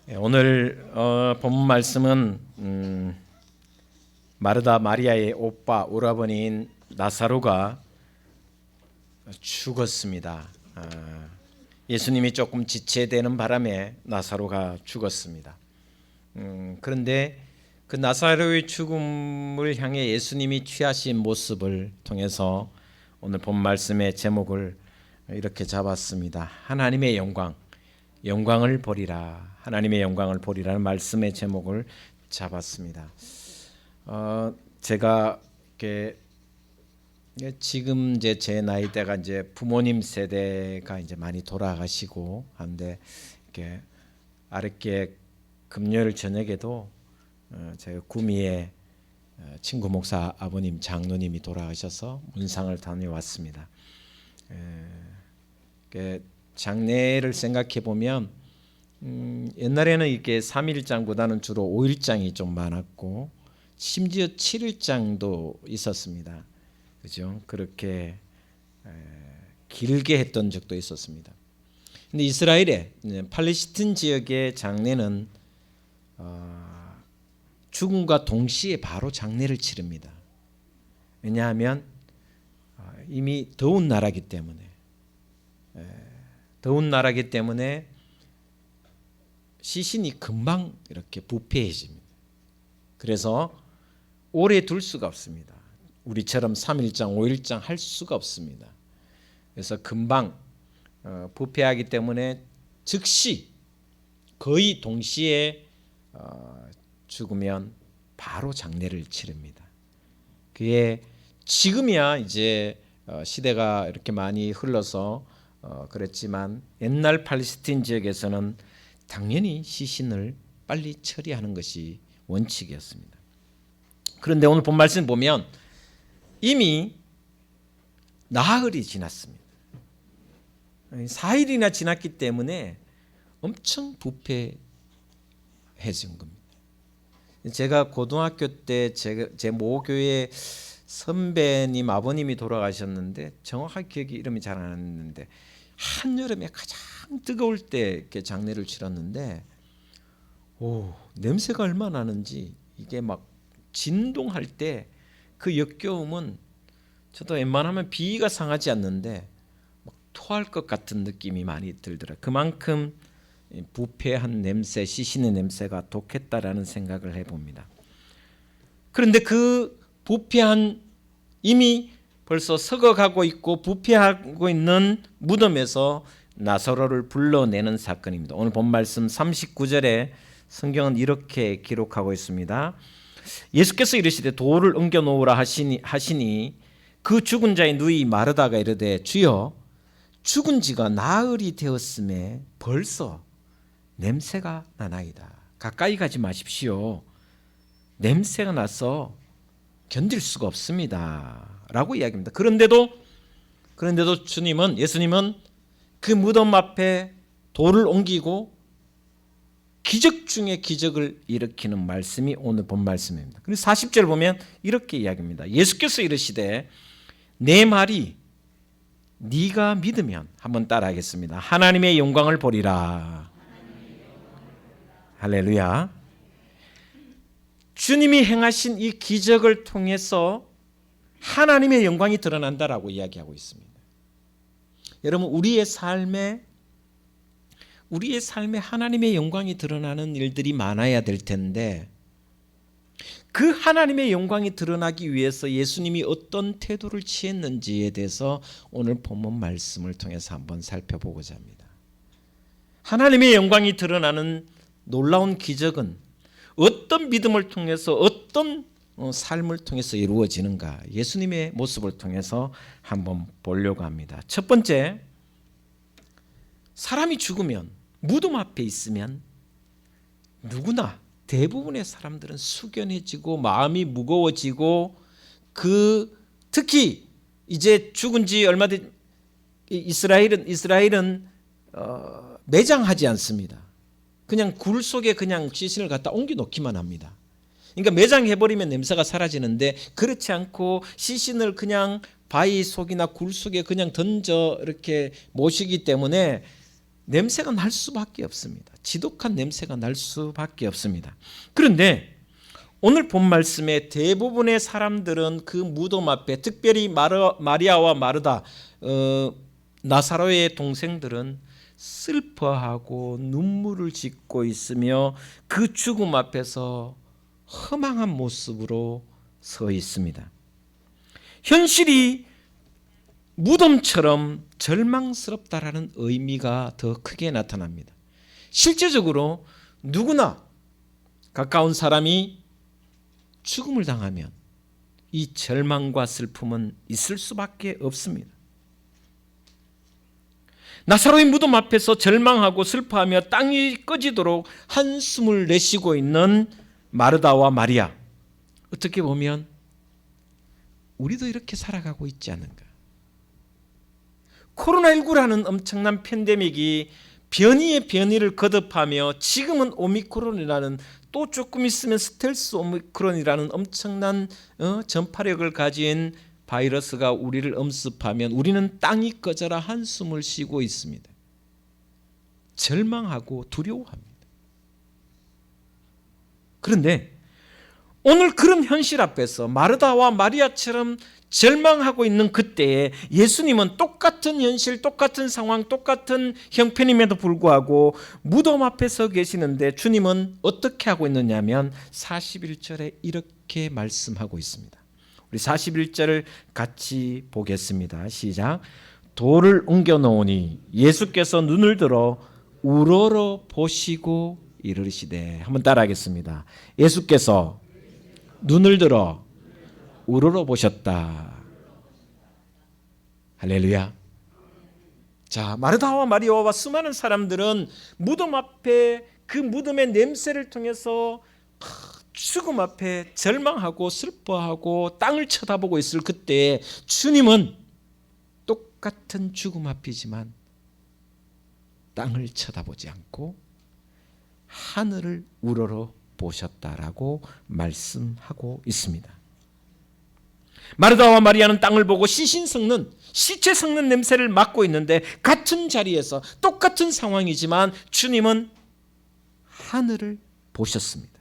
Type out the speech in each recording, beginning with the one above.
오늘 본문 말씀은 마르다 마리아의 오빠 오라버니인 나사로가 죽었습니다. 예수님이 조금 지체되는 바람에 나사로가 죽었습니다. 그런데 그 나사로의 죽음을 향해 예수님이 취하신 모습을 통해서 오늘 본 말씀의 제목을 이렇게 잡았습니다. 하나님의 영광을 보리라. 하나님의 영광을 보리라는 말씀의 제목을 잡았습니다. 제가 이렇게 지금 이제 제 나이대가 이제 부모님 세대가 이제 많이 돌아가시고 한데 이렇게 아랫게 금요일 저녁에도 제 구미에 친구 목사 아버님 장로님이 돌아가셔서 문상을 다녀왔습니다. 장례를 생각해 보면 옛날에는 이렇게 3일장보다는 주로 5일장이 좀 많았고 심지어 7일장도 있었습니다. 그죠? 그렇게 길게 했던 적도 있었습니다. 근데 이스라엘의 팔레스틴 지역의 장례는 죽음과 동시에 바로 장례를 치릅니다. 왜냐하면 이미 더운 나라기 때문에 시신이 금방 이렇게 부패해집니다. 그래서 오래 둘 수가 없습니다. 우리처럼 3일장, 5일장 할 수가 없습니다. 그래서 금방 부패하기 때문에 즉시 거의 동시에 죽으면 바로 장례를 치릅니다. 그게 지금이야 이제 시대가 이렇게 많이 흘러서 그랬지만 옛날 팔레스틴 지역에서는 당연히 시신을 빨리 처리하는 것이 원칙이었습니다. 그런데 오늘 본 말씀 보면 이미 나흘이 지났습니다. 4일이나 지났기 때문에 엄청 부패해진 겁니다. 제가 고등학교 때 제 모교회 선배님 아버님이 돌아가셨는데 정확하게 기억이 이름이 잘 안 나는데 한여름에 가장 뜨거울 때 이렇게 장례를 치렀는데 냄새가 얼마나 나는지 이게 막 진동할 때 그 역겨움은 저도 웬만하면 비위가 상하지 않는데 막 토할 것 같은 느낌이 많이 들더라고요. 그만큼 부패한 냄새, 시신의 냄새가 독했다라는 생각을 해봅니다. 그런데 그 부패한 이미 벌써 썩어가고 있고 부패하고 있는 무덤에서 나사로를 불러내는 사건입니다. 오늘 본 말씀 39절에 성경은 이렇게 기록하고 있습니다. 예수께서 이르시되 돌을 옮겨 놓으라 하시니 그 죽은 자의 누이 마르다가 이르되 주여 죽은 지가 나흘이 되었음에 벌써 냄새가 나나이다. 가까이 가지 마십시오. 냄새가 나서 견딜 수가 없습니다. 라고 이야기합니다. 그런데도 예수님은 그 무덤 앞에 돌을 옮기고 기적 중에 기적을 일으키는 말씀이 오늘 본 말씀입니다. 그래서 40절 보면 이렇게 이야기합니다. 예수께서 이르시되 내 말이 네가 믿으면 한번 따라하겠습니다. 하나님의 영광을 보리라. 할렐루야. 주님이 행하신 이 기적을 통해서 하나님의 영광이 드러난다라고 이야기하고 있습니다. 여러분 우리의 삶에 하나님의 영광이 드러나는 일들이 많아야 될 텐데 그 하나님의 영광이 드러나기 위해서 예수님이 어떤 태도를 취했는지에 대해서 오늘 본문 말씀을 통해서 한번 살펴보고자 합니다. 하나님의 영광이 드러나는 놀라운 기적은 어떤 믿음을 통해서 어떤 삶을 통해서 이루어지는가 예수님의 모습을 통해서 한번 보려고 합니다. 첫 번째, 사람이 죽으면 무덤 앞에 있으면 누구나 대부분의 사람들은 숙연해지고 마음이 무거워지고 특히 이제 죽은 지 얼마 된 이스라엘은 매장하지 않습니다. 그냥 굴 속에 그냥 시신을 갖다 옮겨 놓기만 합니다. 그러니까 매장해버리면 냄새가 사라지는데 그렇지 않고 시신을 그냥 바위 속이나 굴 속에 그냥 던져 이렇게 모시기 때문에 냄새가 날 수밖에 없습니다. 지독한 냄새가 날 수밖에 없습니다. 그런데 오늘 본 말씀에 대부분의 사람들은 그 무덤 앞에, 특별히 마리아와 마르다, 나사로의 동생들은 슬퍼하고 눈물을 짓고 있으며 그 죽음 앞에서 허망한 모습으로 서 있습니다. 현실이 무덤처럼 절망스럽다라는 의미가 더 크게 나타납니다. 실제적으로 누구나 가까운 사람이 죽음을 당하면 이 절망과 슬픔은 있을 수밖에 없습니다. 나사로의 무덤 앞에서 절망하고 슬퍼하며 땅이 꺼지도록 한숨을 내쉬고 있는 마르다와 마리아, 어떻게 보면 우리도 이렇게 살아가고 있지 않은가. 코로나19라는 엄청난 팬데믹이 변이의 변이를 거듭하며 지금은 오미크론이라는, 또 조금 있으면 스텔스 오미크론이라는 엄청난 전파력을 가진 바이러스가 우리를 엄습하면 우리는 땅이 꺼져라 한숨을 쉬고 있습니다. 절망하고 두려워합니다. 그런데 오늘 그런 현실 앞에서 마르다와 마리아처럼 절망하고 있는 그때에 예수님은 똑같은 현실, 똑같은 상황, 똑같은 형편임에도 불구하고 무덤 앞에 서 계시는데 주님은 어떻게 하고 있느냐면 41절에 이렇게 말씀하고 있습니다. 우리 41절을 같이 보겠습니다. 시작. 돌을 옮겨 놓으니 예수께서 눈을 들어 우러러 보시고 이르시되, 한번 따라하겠습니다. 예수께서 눈을 들어 우러러 보셨다. 할렐루야. 자, 마르다와 마리아와 수많은 사람들은 무덤 앞에, 그 무덤의 냄새를 통해서 죽음 앞에 절망하고 슬퍼하고 땅을 쳐다보고 있을 그때 주님은 똑같은 죽음 앞이지만 땅을 쳐다보지 않고 하늘을 우러러 보셨다라고 말씀하고 있습니다. 마르다와 마리아는 땅을 보고 시신 썩는, 시체 썩는 냄새를 맡고 있는데 같은 자리에서 똑같은 상황이지만 주님은 하늘을 보셨습니다.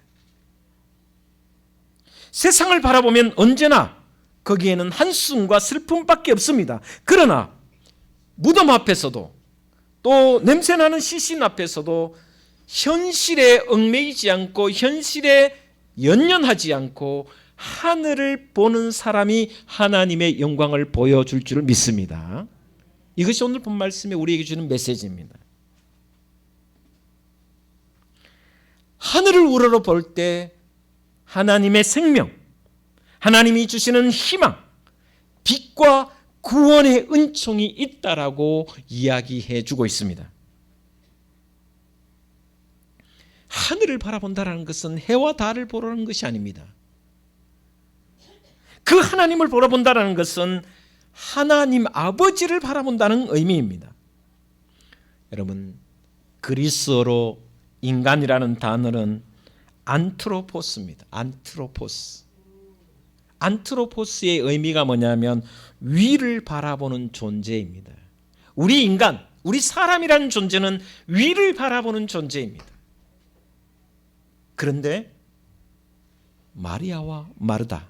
세상을 바라보면 언제나 거기에는 한숨과 슬픔밖에 없습니다. 그러나 무덤 앞에서도 또 냄새나는 시신 앞에서도 현실에 얽매이지 않고 현실에 연연하지 않고 하늘을 보는 사람이 하나님의 영광을 보여줄 줄 믿습니다. 이것이 오늘 본 말씀에 우리에게 주는 메시지입니다. 하늘을 우러러 볼 때 하나님의 생명, 하나님이 주시는 희망, 빛과 구원의 은총이 있다라고 이야기해 주고 있습니다. 하늘을 바라본다는 것은 해와 달을 보라는 것이 아닙니다. 그 하나님을 바라본다는 것은 하나님 아버지를 바라본다는 의미입니다. 여러분, 그리스어로 인간이라는 단어는 안트로포스입니다. 안트로포스. 안트로포스의 의미가 뭐냐면 위를 바라보는 존재입니다. 우리 인간, 우리 사람이라는 존재는 위를 바라보는 존재입니다. 그런데 마리아와 마르다,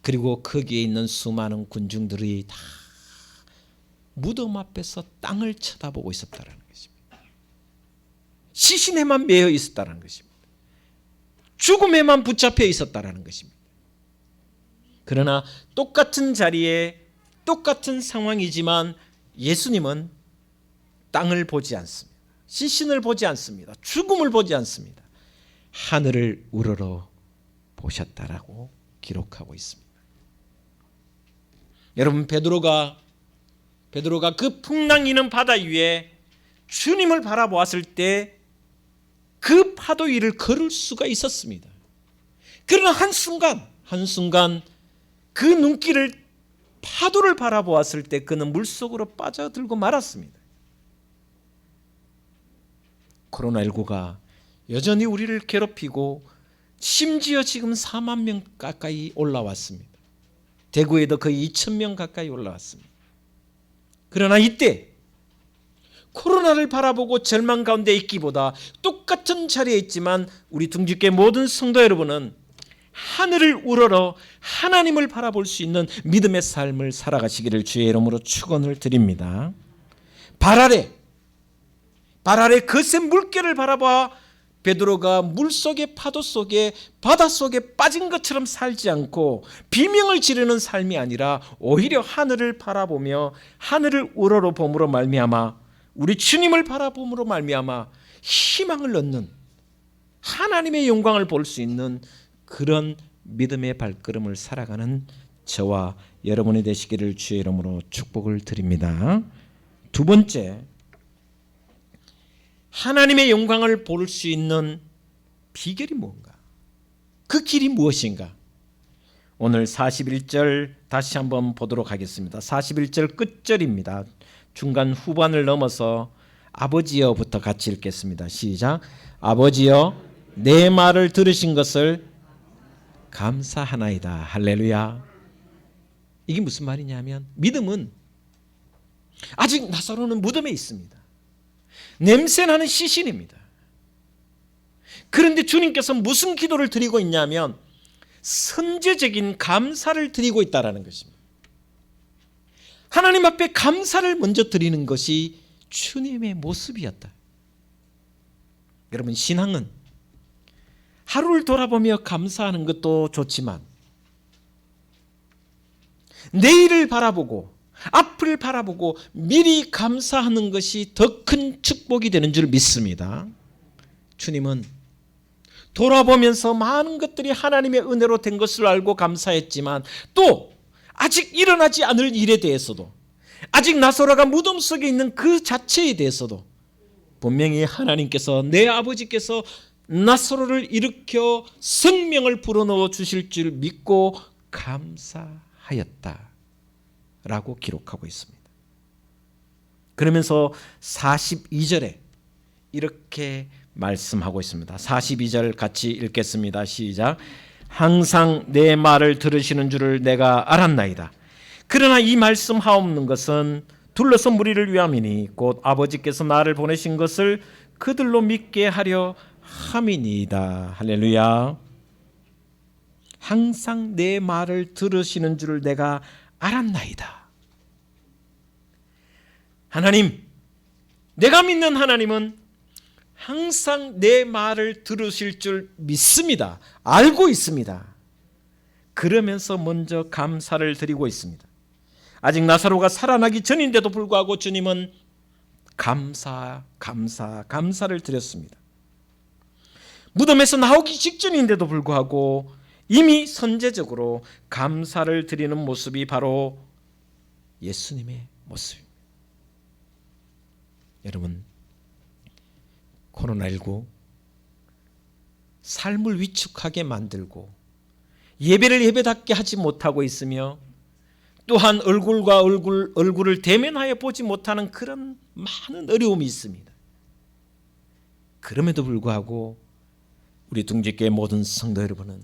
그리고 거기에 있는 수많은 군중들이 다 무덤 앞에서 땅을 쳐다보고 있었다는 것입니다. 시신에만 매여 있었다는 것입니다. 죽음에만 붙잡혀 있었다는 것입니다. 그러나 똑같은 자리에 똑같은 상황이지만 예수님은 땅을 보지 않습니다. 시신을 보지 않습니다. 죽음을 보지 않습니다. 하늘을 우러러 보셨다라고 기록하고 있습니다. 여러분, 베드로가 그 풍랑이는 바다 위에 주님을 바라보았을 때 그 파도 위를 걸을 수가 있었습니다. 그러나 한순간 그 눈길을, 파도를 바라보았을 때 그는 물속으로 빠져들고 말았습니다. 코로나19가 여전히 우리를 괴롭히고 심지어 지금 4만 명 가까이 올라왔습니다. 대구에도 거의 2,000명 가까이 올라왔습니다. 그러나 이때 코로나를 바라보고 절망 가운데 있기보다 똑같은 자리에 있지만 우리 둥지교회 모든 성도 여러분은 하늘을 우러러 하나님을 바라볼 수 있는 믿음의 삶을 살아가시기를 주의 이름으로 축원을 드립니다. 발 아래 거센 물결을 바라봐 베드로가 물속의 파도 속에 바다 속에 빠진 것처럼 살지 않고 비명을 지르는 삶이 아니라 오히려 하늘을 바라보며 하늘을 우러러 봄으로 말미암아 우리 주님을 바라봄으로 말미암아 희망을 얻는 하나님의 영광을 볼 수 있는 그런 믿음의 발걸음을 살아가는 저와 여러분이 되시기를 주의 이름으로 축복을 드립니다. 두 번째, 하나님의 영광을 볼 수 있는 비결이 뭔가? 그 길이 무엇인가? 오늘 41절 다시 한번 보도록 하겠습니다. 41절 끝절입니다. 중간 후반을 넘어서 아버지여부터 같이 읽겠습니다. 시작. 아버지여 내 말을 들으신 것을 감사하나이다. 할렐루야. 이게 무슨 말이냐면 믿음은 아직 나사로는 무덤에 있습니다. 냄새나는 시신입니다. 그런데 주님께서 무슨 기도를 드리고 있냐면 선제적인 감사를 드리고 있다는 것입니다. 하나님 앞에 감사를 먼저 드리는 것이 주님의 모습이었다. 여러분, 신앙은 하루를 돌아보며 감사하는 것도 좋지만 내일을 바라보고 앞을 바라보고 미리 감사하는 것이 더 큰 축복이 되는 줄 믿습니다. 주님은 돌아보면서 많은 것들이 하나님의 은혜로 된 것을 알고 감사했지만 또 아직 일어나지 않을 일에 대해서도 아직 나사로가 무덤 속에 있는 그 자체에 대해서도 분명히 하나님께서 내 아버지께서 나사로를 일으켜 생명을 불어넣어 주실 줄 믿고 감사하였다 라고 기록하고 있습니다. 그러면서 42절에 이렇게 말씀하고 있습니다. 42절 같이 읽겠습니다. 시작. 항상 내 말을 들으시는 줄을 내가 알았나이다. 그러나 이 말씀하옵는 것은 둘러서 무리를 위함이니 곧 아버지께서 나를 보내신 것을 그들로 믿게 하려 함이니이다. 할렐루야. 항상 내 말을 들으시는 줄을 내가 알았나이다. 하나님, 내가 믿는 하나님은 항상 내 말을 들으실 줄 믿습니다. 알고 있습니다. 그러면서 먼저 감사를 드리고 있습니다. 아직 나사로가 살아나기 전인데도 불구하고 주님은 감사를 드렸습니다. 무덤에서 나오기 직전인데도 불구하고 이미 선제적으로 감사를 드리는 모습이 바로 예수님의 모습입니다. 여러분, 코로나19 삶을 위축하게 만들고 예배를 예배답게 하지 못하고 있으며 또한 얼굴과 얼굴을 대면하여 보지 못하는 그런 많은 어려움이 있습니다. 그럼에도 불구하고 우리 둥지교회 모든 성도 여러분은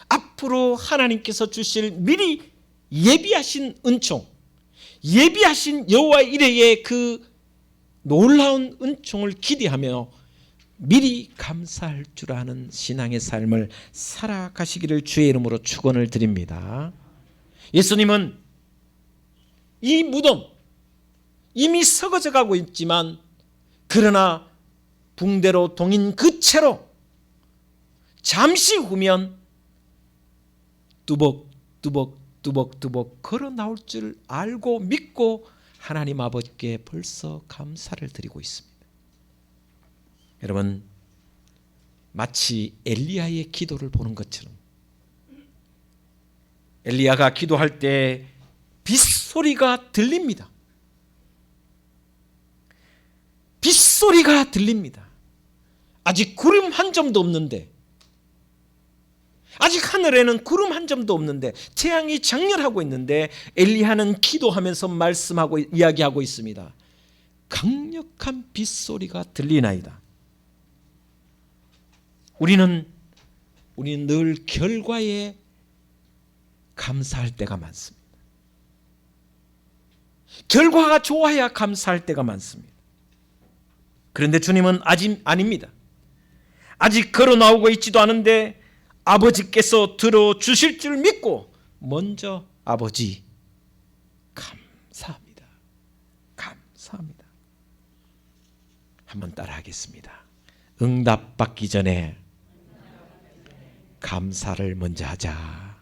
앞으로 하나님께서 주실 미리 예비하신 은총, 예비하신 여호와 이레의 그 놀라운 은총을 기대하며 미리 감사할 줄 아는 신앙의 삶을 살아가시기를 주의 이름으로 축원을 드립니다. 예수님은 이 무덤 이미 썩어져 가고 있지만 그러나 붕대로 동인 그 채로 잠시 후면 뚜벅뚜벅 걸어 나올 줄 알고 믿고 하나님 아버지께 벌써 감사를 드리고 있습니다. 여러분, 마치 엘리야의 기도를 보는 것처럼 엘리야가 기도할 때 빗소리가 들립니다. 빗소리가 들립니다. 아직 구름 한 점도 없는데, 아직 하늘에는 구름 한 점도 없는데 태양이 장렬하고 있는데 엘리야는 기도하면서 말씀하고 이야기하고 있습니다. 강력한 빗소리가 들리나이다. 우리는 늘 결과에 감사할 때가 많습니다. 결과가 좋아야 감사할 때가 많습니다. 그런데 주님은 아직 아닙니다. 아직 걸어 나오고 있지도 않은데 아버지께서 들어주실 줄 믿고 먼저 아버지 감사합니다. 감사합니다. 한번 따라하겠습니다. 응답받기 전에 감사를 먼저 하자.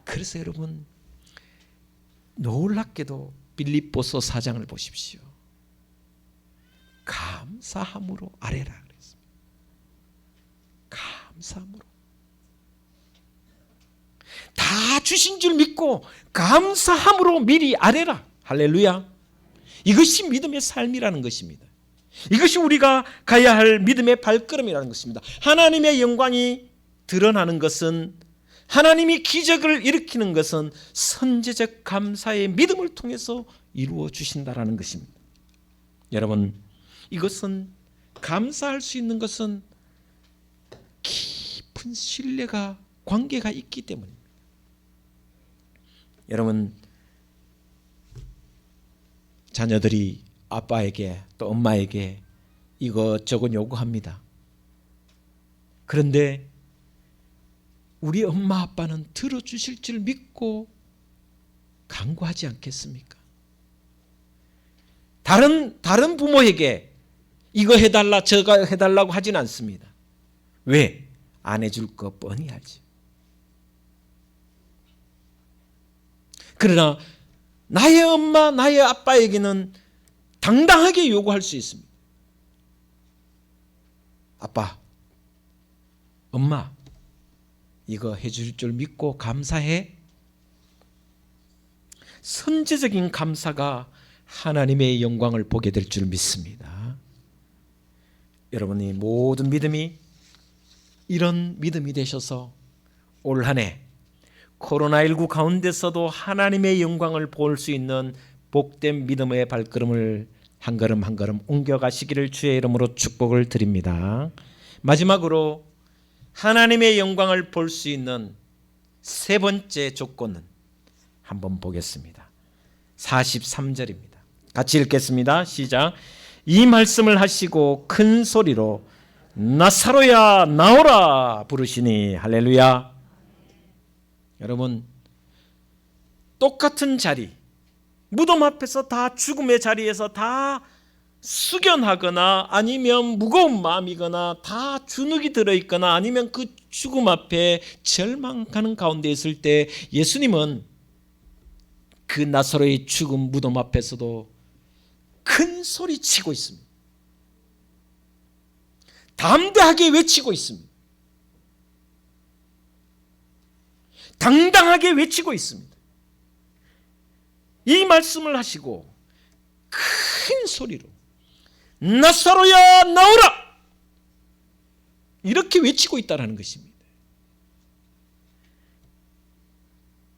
그래서 여러분 놀랍게도 빌립보서 4장을 보십시오. 감사함으로 아뢰라 그랬습니다. 감사함으로. 다 주신 줄 믿고 감사함으로 미리 아뢰라. 할렐루야. 이것이 믿음의 삶이라는 것입니다. 이것이 우리가 가야 할 믿음의 발걸음이라는 것입니다. 하나님의 영광이 드러나는 것은, 하나님이 기적을 일으키는 것은 선제적 감사의 믿음을 통해서 이루어 주신다라는 것입니다. 여러분, 이것은 감사할 수 있는 것은 깊은 신뢰가 관계가 있기 때문입니다. 여러분, 자녀들이 아빠에게 또 엄마에게 이것저것 요구합니다. 그런데 우리 엄마 아빠는 들어주실 줄 믿고 간구하지 않겠습니까? 다른 부모에게 이거 해달라 저거 해달라고 하진 않습니다. 왜? 안 해줄 거 뻔히 알지. 그러나 나의 엄마 나의 아빠에게는 당당하게 요구할 수 있습니다. 아빠, 엄마, 이거 해줄 줄 믿고 감사해. 선제적인 감사가 하나님의 영광을 보게 될 줄 믿습니다. 여러분이 모든 믿음이 이런 믿음이 되셔서 올 한 해 코로나19 가운데서도 하나님의 영광을 볼 수 있는 복된 믿음의 발걸음을 한 걸음 한 걸음 옮겨가시기를 주의 이름으로 축복을 드립니다. 마지막으로 하나님의 영광을 볼 수 있는 세 번째 조건은 한번 보겠습니다. 43절입니다. 같이 읽겠습니다. 시작. 이 말씀을 하시고 큰 소리로 나사로야 나오라 부르시니. 할렐루야. 여러분, 똑같은 자리, 무덤 앞에서 다 죽음의 자리에서 다 숙연하거나 아니면 무거운 마음이거나 다 주눅이 들어있거나 아니면 그 죽음 앞에 절망하는 가운데 있을 때 예수님은 그 나사로의 죽음 무덤 앞에서도 큰 소리 치고 있습니다. 담대하게 외치고 있습니다. 당당하게 외치고 있습니다. 이 말씀을 하시고 큰 소리로 나사로야 나오라 이렇게 외치고 있다는 것입니다.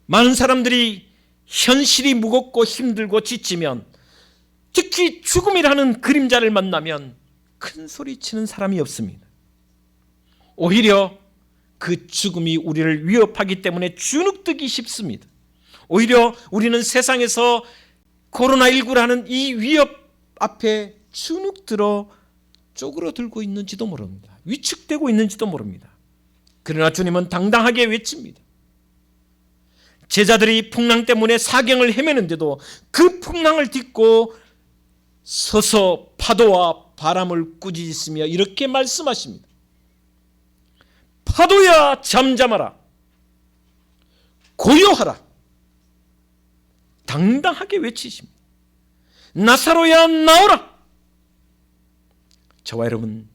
많은 사람들이 현실이 무겁고 힘들고 지치면, 특히 죽음이라는 그림자를 만나면 큰 소리 치는 사람이 없습니다. 오히려 그 죽음이 우리를 위협하기 때문에 주눅들기 쉽습니다. 오히려 우리는 세상에서 코로나19라는 이 위협 앞에 주눅들어 쪼그러들고 있는지도 모릅니다. 위축되고 있는지도 모릅니다. 그러나 주님은 당당하게 외칩니다. 제자들이 풍랑 때문에 사경을 헤매는데도 그 풍랑을 딛고 서서 파도와 바람을 꾸짖으시며 이렇게 말씀하십니다. 파도야 잠잠하라, 고요하라. 당당하게 외치십니다. 나사로야 나오라. 저와 여러분,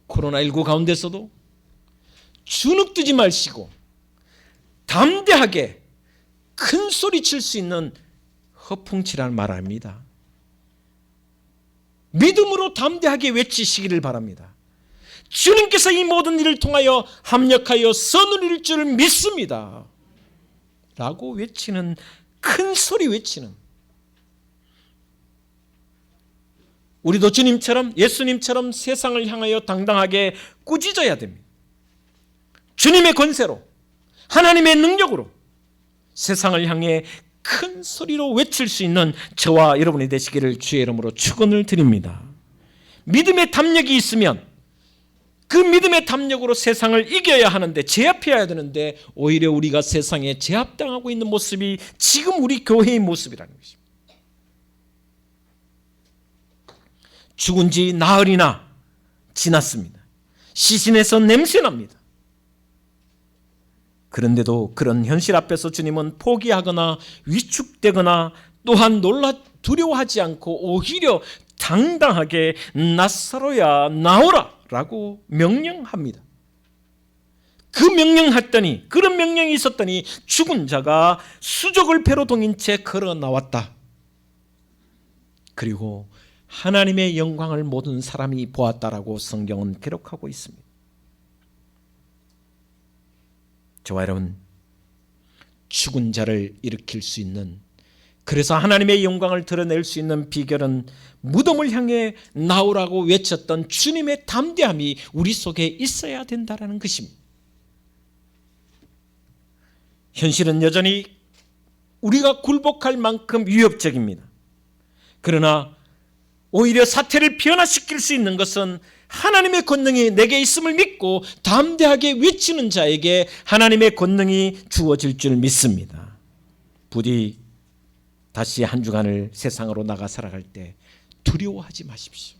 코로나19 가운데서도 주눅들지 마시고 담대하게 큰 소리 칠 수 있는 허풍치라는 말 아닙니다. 믿음으로 담대하게 외치시기를 바랍니다. 주님께서 이 모든 일을 통하여 합력하여 선을 이룰 줄 믿습니다 라고 외치는, 큰 소리 외치는, 우리도 주님처럼, 예수님처럼 세상을 향하여 당당하게 꾸짖어야 됩니다. 주님의 권세로, 하나님의 능력으로 세상을 향해 큰 소리로 외칠 수 있는 저와 여러분이 되시기를 주의 이름으로 축원을 드립니다. 믿음의 담력이 있으면 그 믿음의 담력으로 세상을 이겨야 하는데, 제압해야 되는데 오히려 우리가 세상에 제압당하고 있는 모습이 지금 우리 교회의 모습이라는 것입니다. 죽은 지 나흘이나 지났습니다. 시신에서 냄새납니다. 그런데도 그런 현실 앞에서 주님은 포기하거나 위축되거나 또한 두려워하지 않고 오히려 당당하게 나사로야 나오라 라고 명령합니다. 그런 명령이 있었더니 죽은 자가 수족을 배로 동인 채 걸어 나왔다. 그리고 하나님의 영광을 모든 사람이 보았다라고 성경은 기록하고 있습니다. 저와 여러분, 죽은 자를 일으킬 수 있는, 그래서 하나님의 영광을 드러낼 수 있는 비결은 무덤을 향해 나오라고 외쳤던 주님의 담대함이 우리 속에 있어야 된다는 것입니다. 현실은 여전히 우리가 굴복할 만큼 위협적입니다. 그러나 오히려 사태를 변화시킬 수 있는 것은 하나님의 권능이 내게 있음을 믿고 담대하게 외치는 자에게 하나님의 권능이 주어질 줄 믿습니다. 부디 다시 한 주간을 세상으로 나가 살아갈 때 두려워하지 마십시오.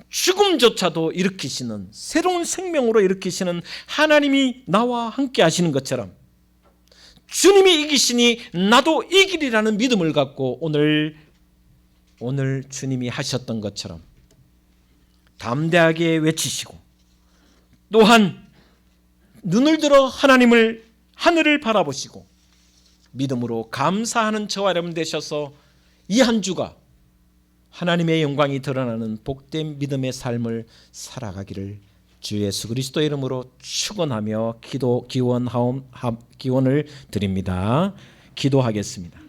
죽음조차도 일으키시는, 새로운 생명으로 일으키시는 하나님이 나와 함께 하시는 것처럼 주님이 이기시니 나도 이기리라는 믿음을 갖고 오늘 주님이 하셨던 것처럼 담대하게 외치시고, 또한 눈을 들어 하늘을 바라보시고 믿음으로 감사하는 저와 여러분 되셔서 이 한 주가 하나님의 영광이 드러나는 복된 믿음의 삶을 살아가기를 주 예수 그리스도의 이름으로 축원하며 기원을 드립니다. 기도하겠습니다.